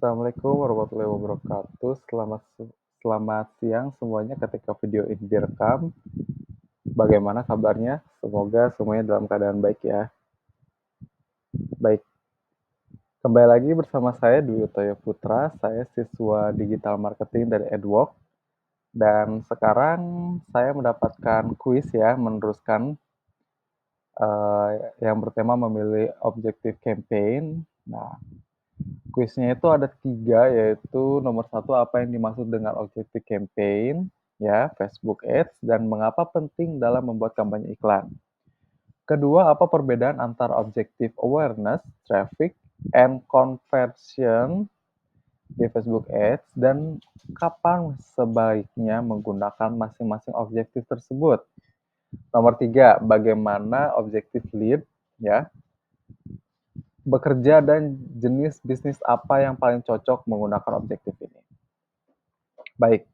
Assalamualaikum warahmatullahi wabarakatuh. Selamat siang semuanya ketika video ini direkam. Bagaimana kabarnya? Semoga semuanya dalam keadaan baik ya. Baik, kembali lagi bersama saya Dwi Utoyo Putra. Saya siswa digital marketing dari Edwork. Dan sekarang saya mendapatkan kuis ya, meneruskan yang bertema memilih objektif campaign. Nah, kuisnya itu ada 3, yaitu nomor 1 apa yang dimaksud dengan objective campaign, ya, Facebook Ads, dan mengapa penting dalam membuat kampanye iklan. Kedua, apa perbedaan antara objective awareness, traffic, and conversion di Facebook Ads, dan kapan sebaiknya menggunakan masing-masing objektif tersebut. Nomor 3, bagaimana objektif lead, ya, bekerja dan jenis bisnis apa yang paling cocok menggunakan objektif ini. Baik,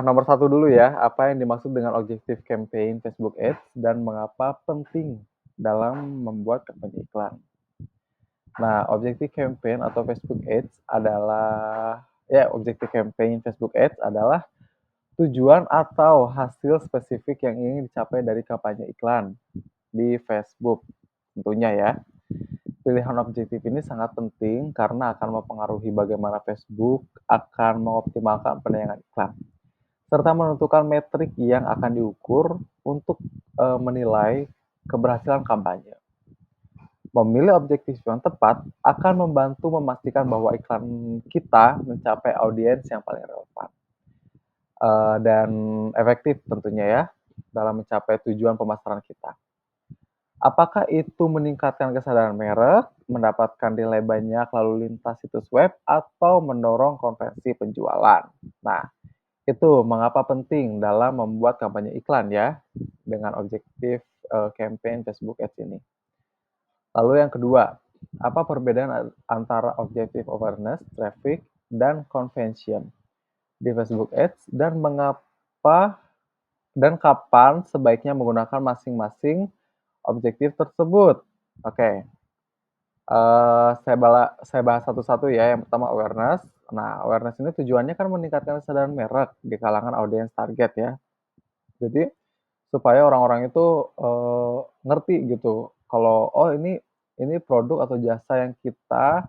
nomor 1 dulu ya, apa yang dimaksud dengan objektif campaign Facebook Ads dan mengapa penting dalam membuat kampanye iklan. Nah, objektif campaign atau Facebook Ads adalah objektif campaign Facebook Ads adalah tujuan atau hasil spesifik yang ingin dicapai dari kampanye iklan di Facebook tentunya ya. Pilihan objektif ini sangat penting karena akan mempengaruhi bagaimana Facebook akan mengoptimalkan penayangan iklan, serta menentukan metrik yang akan diukur untuk menilai keberhasilan kampanye. Memilih objektif yang tepat akan membantu memastikan bahwa iklan kita mencapai audiens yang paling relevan dan efektif tentunya ya dalam mencapai tujuan pemasaran kita. Apakah itu meningkatkan kesadaran merek, mendapatkan nilai banyak lalu lintas situs web, atau mendorong konversi penjualan? Nah, itu mengapa penting dalam membuat kampanye iklan ya, dengan objektif campaign Facebook Ads ini. Lalu yang kedua, apa perbedaan antara objektif awareness, traffic, dan conversion di Facebook Ads, dan mengapa dan kapan sebaiknya menggunakan masing-masing objektif tersebut. Oke, saya bahas satu-satu ya. Yang pertama awareness. Nah, awareness ini tujuannya kan meningkatkan kesadaran merek di kalangan audiens target ya. Jadi supaya orang-orang itu ngerti gitu kalau oh ini produk atau jasa yang kita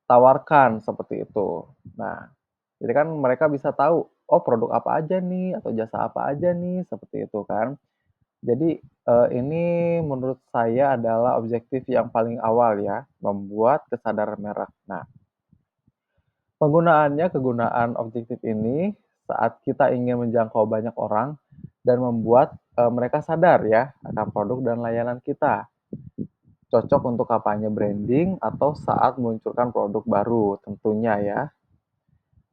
tawarkan seperti itu. Nah, jadi kan mereka bisa tahu oh produk apa aja nih atau jasa apa aja nih seperti itu kan. Jadi, ini menurut saya adalah objektif yang paling awal ya, membuat kesadaran merek. Nah, kegunaan objektif ini saat kita ingin menjangkau banyak orang dan membuat, mereka sadar ya akan produk dan layanan kita. Cocok untuk kampanye branding atau saat meluncurkan produk baru tentunya ya.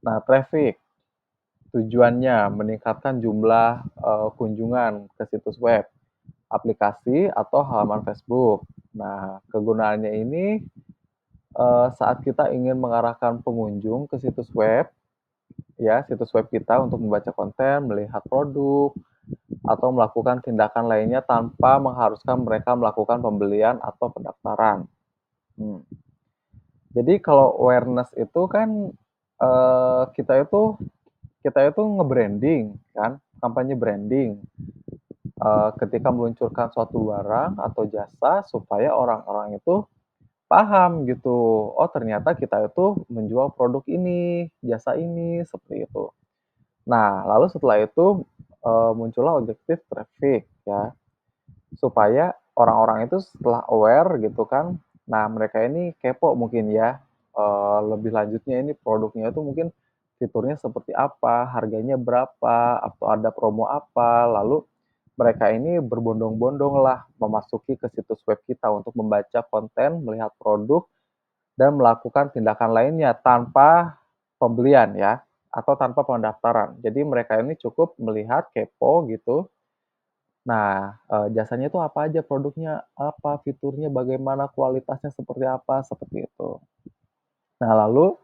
Nah, traffic tujuannya meningkatkan jumlah, kunjungan ke situs web, aplikasi, atau halaman Facebook. Nah, kegunaannya ini saat kita ingin mengarahkan pengunjung ke situs web, ya, situs web kita untuk membaca konten, melihat produk, atau melakukan tindakan lainnya tanpa mengharuskan mereka melakukan pembelian atau pendaftaran. Hmm. Jadi kalau awareness itu kan kita itu nge-branding kan, kampanye branding. Ketika meluncurkan suatu barang atau jasa supaya orang-orang itu paham gitu, oh ternyata kita itu menjual produk ini, jasa ini, seperti itu. Nah, lalu setelah itu, muncullah objektif traffic ya, supaya orang-orang itu setelah aware gitu kan, nah mereka ini kepo mungkin ya, lebih lanjutnya ini produknya itu mungkin fiturnya seperti apa, harganya berapa, atau ada promo apa, lalu mereka ini berbondong-bondong lah memasuki ke situs web kita untuk membaca konten, melihat produk, dan melakukan tindakan lainnya tanpa pembelian ya, atau tanpa pendaftaran. Jadi mereka ini cukup melihat, kepo gitu. Nah, jasanya itu apa aja, produknya apa, fiturnya bagaimana, kualitasnya seperti apa, seperti itu. Nah, lalu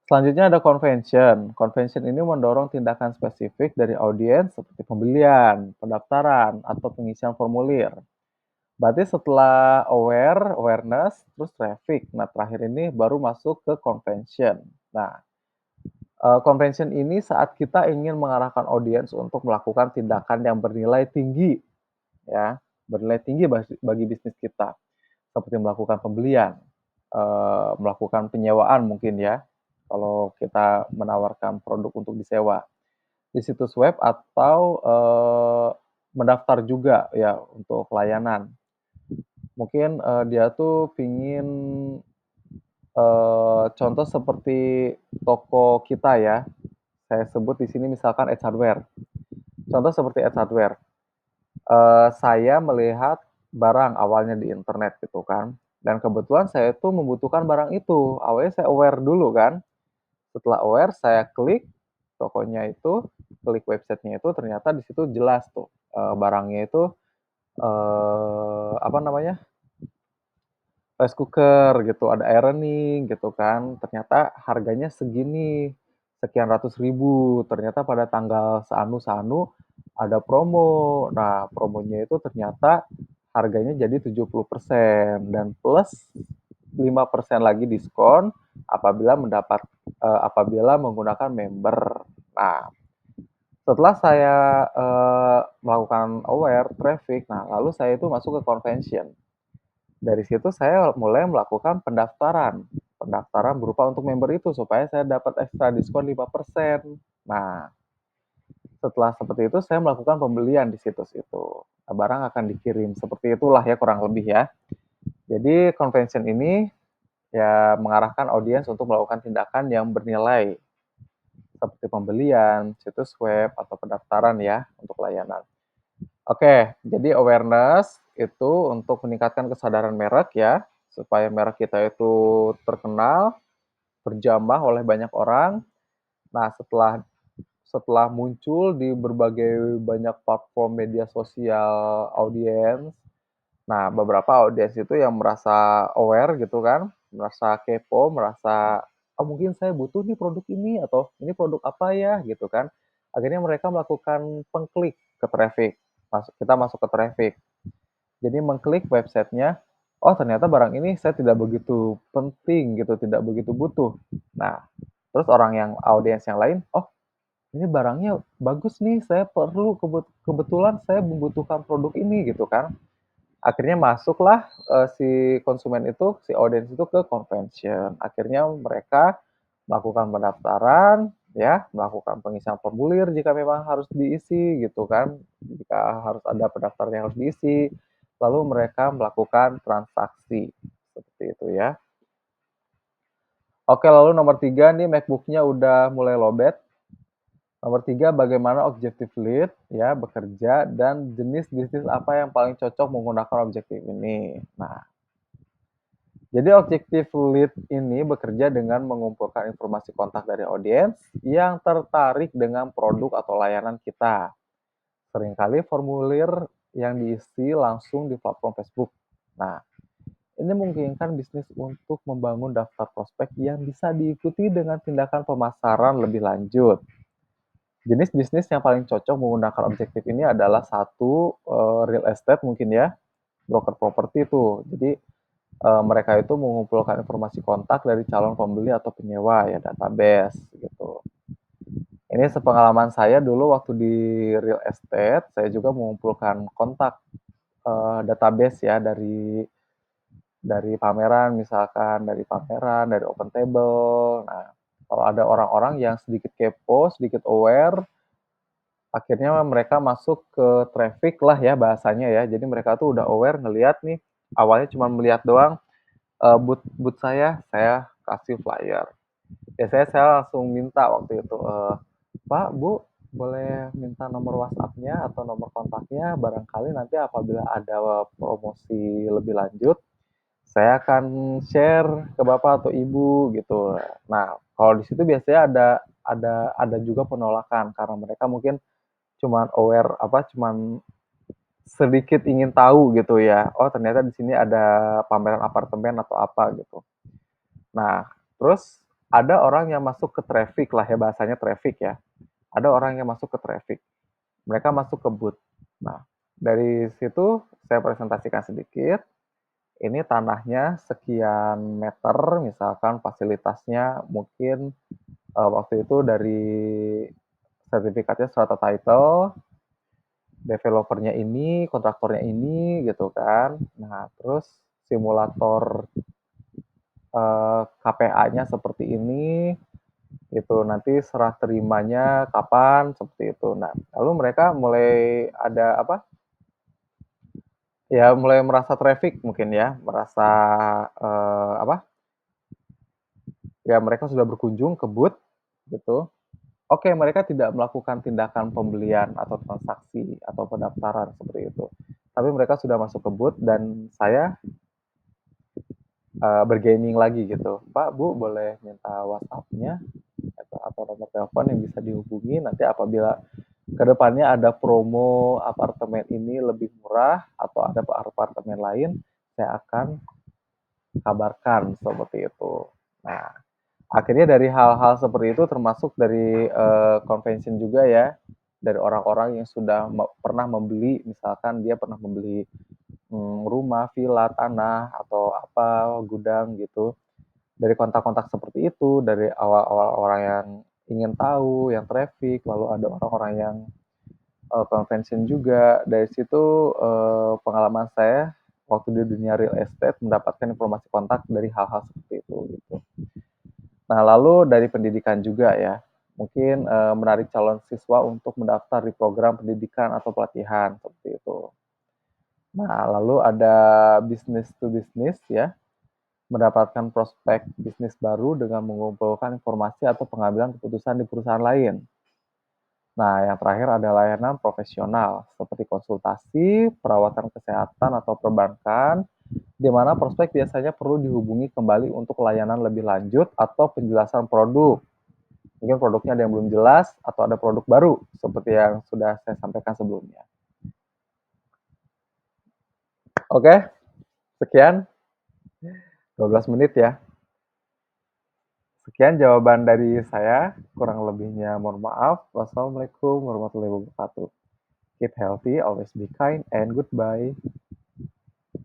selanjutnya ada convention. Convention ini mendorong tindakan spesifik dari audiens seperti pembelian, pendaftaran, atau pengisian formulir. Berarti setelah awareness, terus traffic. Nah, terakhir ini baru masuk ke convention. Nah, convention ini saat kita ingin mengarahkan audiens untuk melakukan tindakan yang bernilai tinggi, ya, bernilai tinggi bagi bisnis kita, seperti melakukan pembelian, melakukan penyewaan mungkin ya, kalau kita menawarkan produk untuk disewa di situs web atau, mendaftar juga ya untuk layanan. Mungkin, dia tuh pingin, contoh seperti toko kita ya, saya sebut di sini misalkan Edge Hardware. Contoh seperti Edge Hardware, saya melihat barang awalnya di internet gitu kan, dan kebetulan saya tuh membutuhkan barang itu. Awalnya saya aware dulu kan, setelah aware saya klik tokonya itu, klik websitenya itu ternyata di situ jelas tuh, barangnya itu, apa namanya, rice cooker gitu, ada ironing gitu kan, ternyata harganya segini, sekian ratus ribu, ternyata pada tanggal seanu-seanu ada promo. Nah, promonya itu ternyata harganya jadi 70% dan plus 5% lagi diskon apabila menggunakan member. Nah, setelah saya, melakukan aware traffic, nah lalu saya itu masuk ke convention. Dari situ saya mulai melakukan pendaftaran. Pendaftaran berupa untuk member itu supaya saya dapat ekstra diskon 5%. Nah, setelah seperti itu saya melakukan pembelian di situs itu. Nah, barang akan dikirim. Seperti itulah ya kurang lebih ya. Jadi convention ini ya mengarahkan audiens untuk melakukan tindakan yang bernilai seperti pembelian, situs web, atau pendaftaran ya untuk layanan. Oke, jadi awareness itu untuk meningkatkan kesadaran merek ya, supaya merek kita itu terkenal, terjamah oleh banyak orang. Nah, setelah setelah muncul di berbagai banyak platform media sosial audiens, nah beberapa audiens itu yang merasa aware gitu kan, merasa kepo, merasa, "Oh mungkin saya butuh nih produk ini," atau, "Ini produk apa ya?" Gitu kan. Akhirnya mereka melakukan pengklik ke traffic, kita masuk ke traffic. Jadi mengklik websitenya, oh ternyata barang ini saya tidak begitu penting gitu, tidak begitu butuh. Nah, terus orang yang audiens yang lain, oh ini barangnya bagus nih, saya perlu kebetulan saya membutuhkan produk ini gitu kan. Akhirnya masuklah si konsumen itu, si audiens itu ke convention. Akhirnya mereka melakukan pendaftaran, ya, melakukan pengisian formulir jika memang harus diisi gitu kan, jika harus ada pendaftaran yang harus diisi, lalu mereka melakukan transaksi, seperti itu ya. Oke, lalu nomor 3 nih MacBook-nya udah mulai lowbat. Nomor 3 bagaimana objektif lead ya bekerja dan jenis bisnis apa yang paling cocok menggunakan objektif ini. Nah, jadi objektif lead ini bekerja dengan mengumpulkan informasi kontak dari audiens yang tertarik dengan produk atau layanan kita. Seringkali formulir yang diisi langsung di platform Facebook. Nah, ini memungkinkan bisnis untuk membangun daftar prospek yang bisa diikuti dengan tindakan pemasaran lebih lanjut. Jenis bisnis yang paling cocok menggunakan objektif ini adalah satu, real estate mungkin ya, broker properti itu. Jadi, mereka itu mengumpulkan informasi kontak dari calon pembeli atau penyewa ya, database gitu. Ini sepengalaman saya dulu waktu di real estate, saya juga mengumpulkan kontak, database ya dari pameran misalkan, dari open table. Nah, kalau ada orang-orang yang sedikit kepo, sedikit aware, akhirnya mereka masuk ke traffic lah ya bahasanya ya. Jadi mereka tuh udah aware ngelihat nih, awalnya cuma melihat doang, booth booth saya kasih flyer. Biasanya saya langsung minta waktu itu, "Pak, Bu, boleh minta nomor WhatsApp-nya atau nomor kontaknya, barangkali nanti apabila ada promosi lebih lanjut, saya akan share ke Bapak atau Ibu," gitu. Nah, kalau di situ biasanya ada juga penolakan karena mereka mungkin cuman aware cuman sedikit ingin tahu gitu ya, oh ternyata di sini ada pameran apartemen atau apa gitu. Nah, terus ada orang yang masuk ke traffic lah ya, bahasanya traffic ya. Ada orang yang masuk ke traffic, mereka masuk ke booth. Nah, Dari situ saya presentasikan sedikit, ini tanahnya sekian meter, misalkan fasilitasnya mungkin, waktu itu dari sertifikatnya strata title, developer-nya ini, kontraktornya ini, gitu kan. Nah, terus simulator, KPA-nya seperti ini, itu nanti serah terimanya kapan, seperti itu. Nah, lalu mereka mulai ada apa, ya mulai merasa traffic mungkin ya, merasa, apa, ya mereka sudah berkunjung ke booth, gitu. Oke, mereka tidak melakukan tindakan pembelian atau transaksi atau pendaftaran seperti itu. Tapi mereka sudah masuk ke booth dan saya bergaming lagi gitu. Pak, Bu, boleh minta WhatsApp-nya atau nomor telepon yang bisa dihubungi nanti apabila kedepannya ada promo apartemen ini lebih murah atau ada apartemen lain, saya akan kabarkan seperti itu. Nah, akhirnya dari hal-hal seperti itu termasuk dari convention juga ya, dari orang-orang yang sudah pernah membeli, misalkan dia pernah membeli rumah, villa, tanah, atau apa, gudang gitu. Dari kontak-kontak seperti itu, dari awal-awal orang yang ingin tahu, yang traffic, lalu ada orang-orang yang convention juga. Dari situ pengalaman saya waktu di dunia real estate mendapatkan informasi kontak dari hal-hal seperti itu gitu. Nah, lalu dari pendidikan juga ya, mungkin menarik calon siswa untuk mendaftar di program pendidikan atau pelatihan seperti itu. Nah, lalu ada business to business ya, mendapatkan prospek bisnis baru dengan mengumpulkan informasi atau pengambilan keputusan di perusahaan lain. Nah, yang terakhir ada layanan profesional seperti konsultasi, perawatan kesehatan atau perbankan, di mana prospek biasanya perlu dihubungi kembali untuk layanan lebih lanjut atau penjelasan produk. Mungkin produknya ada yang belum jelas atau ada produk baru seperti yang sudah saya sampaikan sebelumnya. Oke, sekian 12 menit ya. Sekian jawaban dari saya, kurang lebihnya mohon maaf. Wassalamualaikum warahmatullahi wabarakatuh. Keep healthy, always be kind, and goodbye.